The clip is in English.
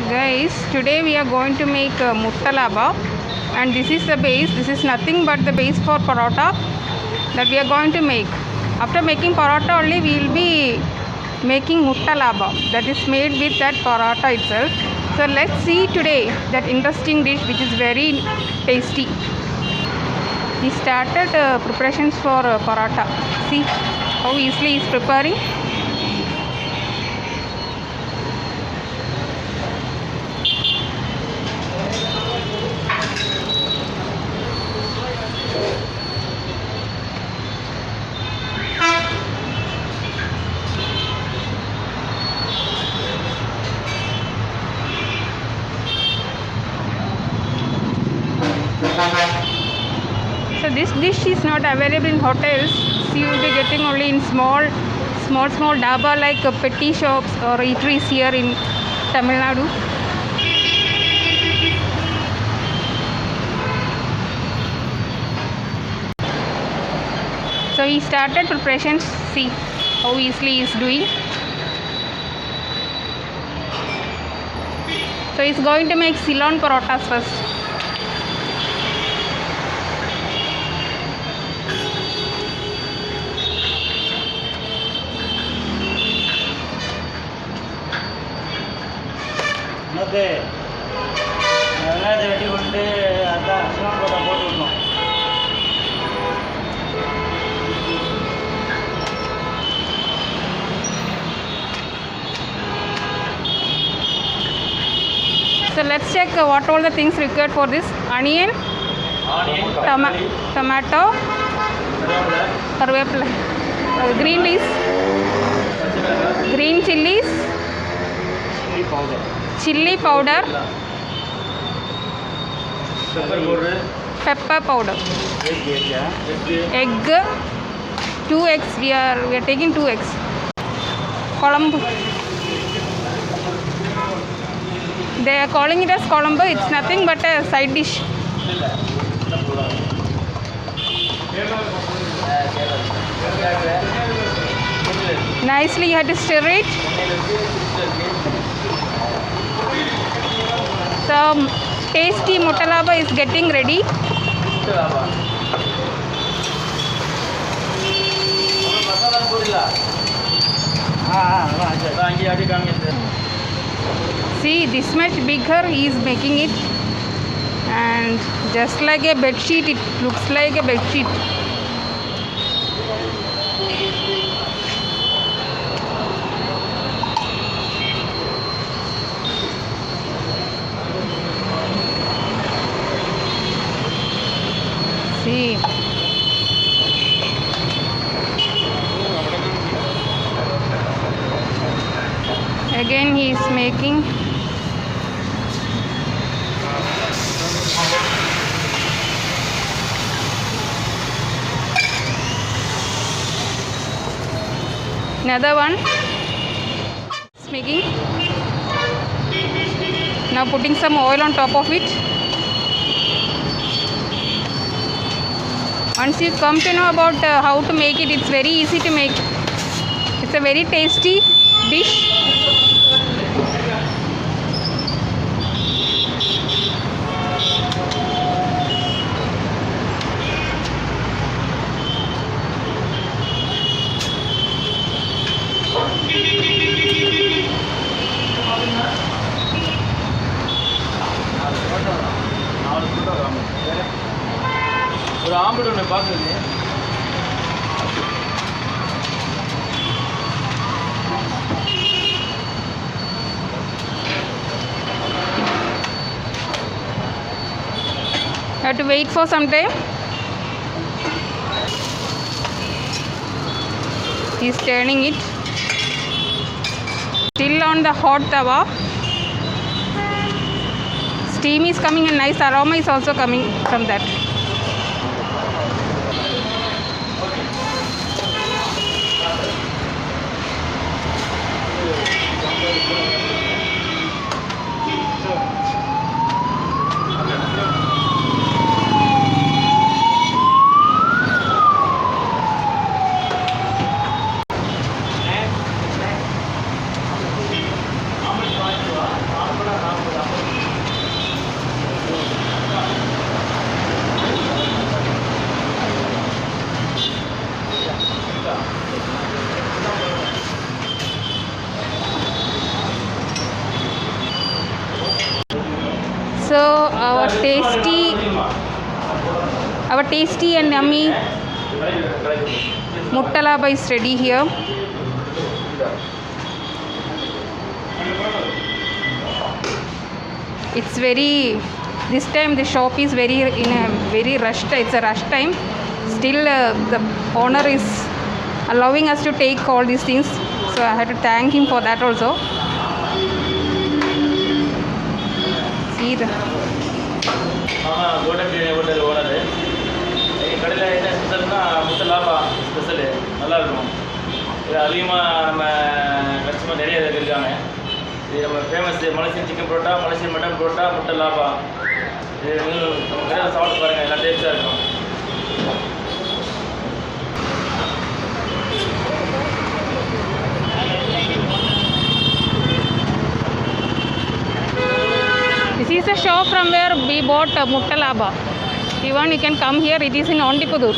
Guys, today we are going to make Muttailabha, and this is the base. This is nothing but the base for parotta that we are going to make. After making parotta only we will be making Muttailabha, that is made with that parotta itself. So let's see today that interesting dish which is very tasty. He started preparations for parotta. See how easily he is preparing. So this dish is not available in hotels. So you will be getting only in small dhaba like petty shops or eateries here in Tamil Nadu. So he started preparations. See how easily he is doing. So he is going to make Ceylon parottas first. So let's check what all the things required for this: onion, tomato, green leaves, green chilies, chili powder, pepper powder, egg, 2 eggs. We are taking 2 eggs. Colombo. They are calling it as Colombo. It's nothing but a side dish. Nicely you have to stir it. So tasty Muttailabha is getting ready. See, this much bigger he is making it, and just like a bed sheet, it looks like a bed sheet. See, again he is making. Another one is making. Now putting some oil on top of it. Once you come to know about how to make it, it's very easy to make. It's a very tasty dish. Have to wait for some time. He's turning it. Still on the hot tawa. Steam is coming and nice aroma is also coming from that. So our tasty and yummy Muttailabha is ready here. It's very, this time the shop is very in a very rush. It's a rush time. Still the owner is allowing us to take all these things, so I had to thank him for that also. See the Muttailabha special நல்லா இருக்கும். இது அதிகமாக நம்ம customer நிறைய இருக்காங்க. இது நம்ம famous Malaysian chicken parotta, Malaysian mutton parotta, Muttailabha. இது நம்ம கடையில் சாப்பிட்டு பாருங்கள், எல்லாம் டேஸ்ட்டாக இருக்கும். This is the shop from where we bought Muttailabha. If you want, you can come here. It is in Ondipudur.